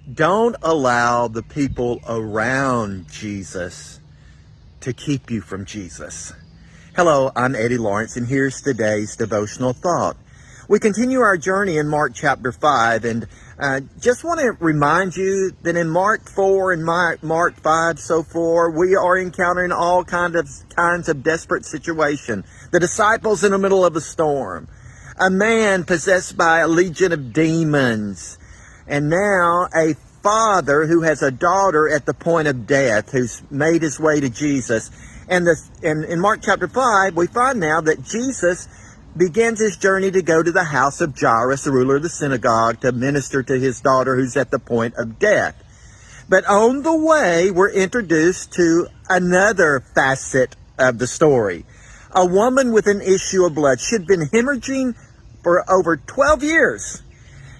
Don't allow the people around Jesus to keep you from Jesus. Hello, I'm Eddie Lawrence, and here's today's devotional thought. We continue our journey in Mark chapter 5, and just want to remind you that in Mark 4 and Mark 5 so far, we are encountering all kinds of desperate situation. The disciples in the middle of a storm, a man possessed by a legion of demons, and now a father who has a daughter at the point of death who's made his way to Jesus. And in Mark chapter 5, we find now that Jesus begins his journey to go to the house of Jairus, the ruler of the synagogue, to minister to his daughter who's at the point of death. But on the way, we're introduced to another facet of the story. A woman with an issue of blood. She had been hemorrhaging for over 12 years.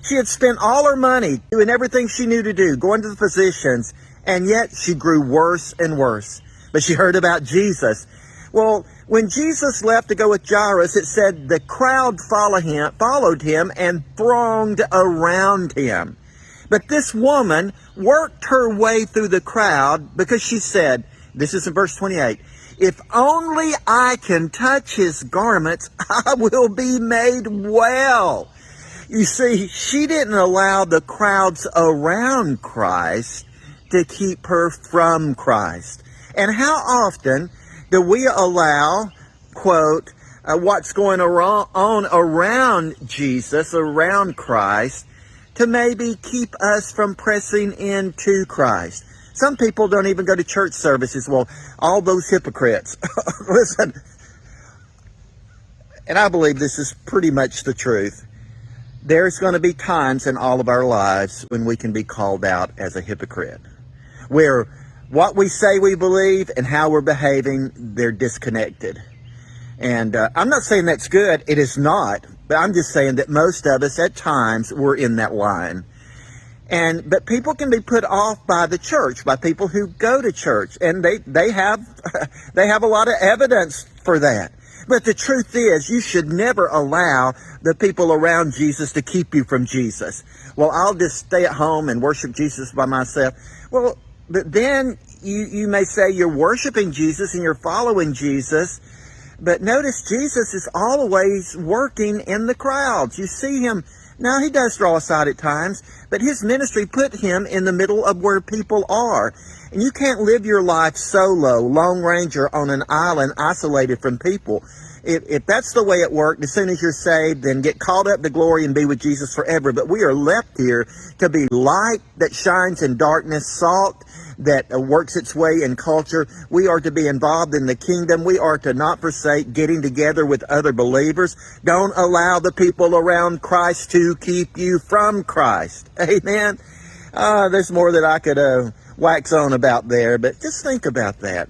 She had spent all her money doing everything she knew to do, going to the physicians, and yet she grew worse and worse. But she heard about Jesus. Well, when Jesus left to go with Jairus, it said the crowd followed him and thronged around him. But this woman worked her way through the crowd because she said, this is in verse 28, "If only I can touch his garments, I will be made well." You see, she didn't allow the crowds around Christ to keep her from Christ. And how often do we allow, quote, what's going on around Jesus, around Christ, to maybe keep us from pressing into Christ? Some people don't even go to church services. Well, all those hypocrites. Listen, and I believe this is pretty much the truth. There's going to be times in all of our lives when we can be called out as a hypocrite, where what we say we believe and how we're behaving, they're disconnected. And I'm not saying that's good. It is not. But I'm just saying that most of us at times we're in that line. But people can be put off by the church, by people who go to church. And they have a lot of evidence for that. But the truth is, you should never allow the people around Jesus to keep you from Jesus. Well, I'll just stay at home and worship Jesus by myself. Well, but then you may say you're worshiping Jesus and you're following Jesus, but notice Jesus is always working in the crowds. You see him. Now, he does draw aside at times, but his ministry put him in the middle of where people are. And you can't live your life solo, Lone Ranger, on an island, isolated from people. If that's the way it worked, as soon as you're saved, then get caught up to glory and be with Jesus forever. But we are left here to be light that shines in darkness, salt that works its way in culture. We are to be involved in the kingdom. We are to not forsake getting together with other believers. Don't allow the people around Christ to keep you from Christ. Amen. There's more that I could wax on about there, but just think about that.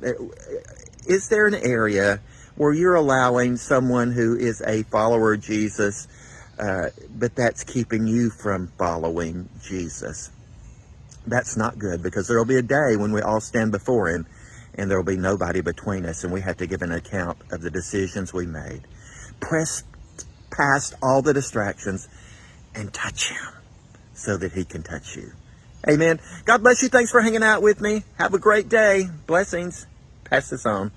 Is there an area where you're allowing someone who is a follower of Jesus, but that's keeping you from following Jesus? That's not good, because there will be a day when we all stand before him and there will be nobody between us, and we have to give an account of the decisions we made. Press past all the distractions and touch him so that he can touch you. Amen. God bless you. Thanks for hanging out with me. Have a great day. Blessings. Pass this on.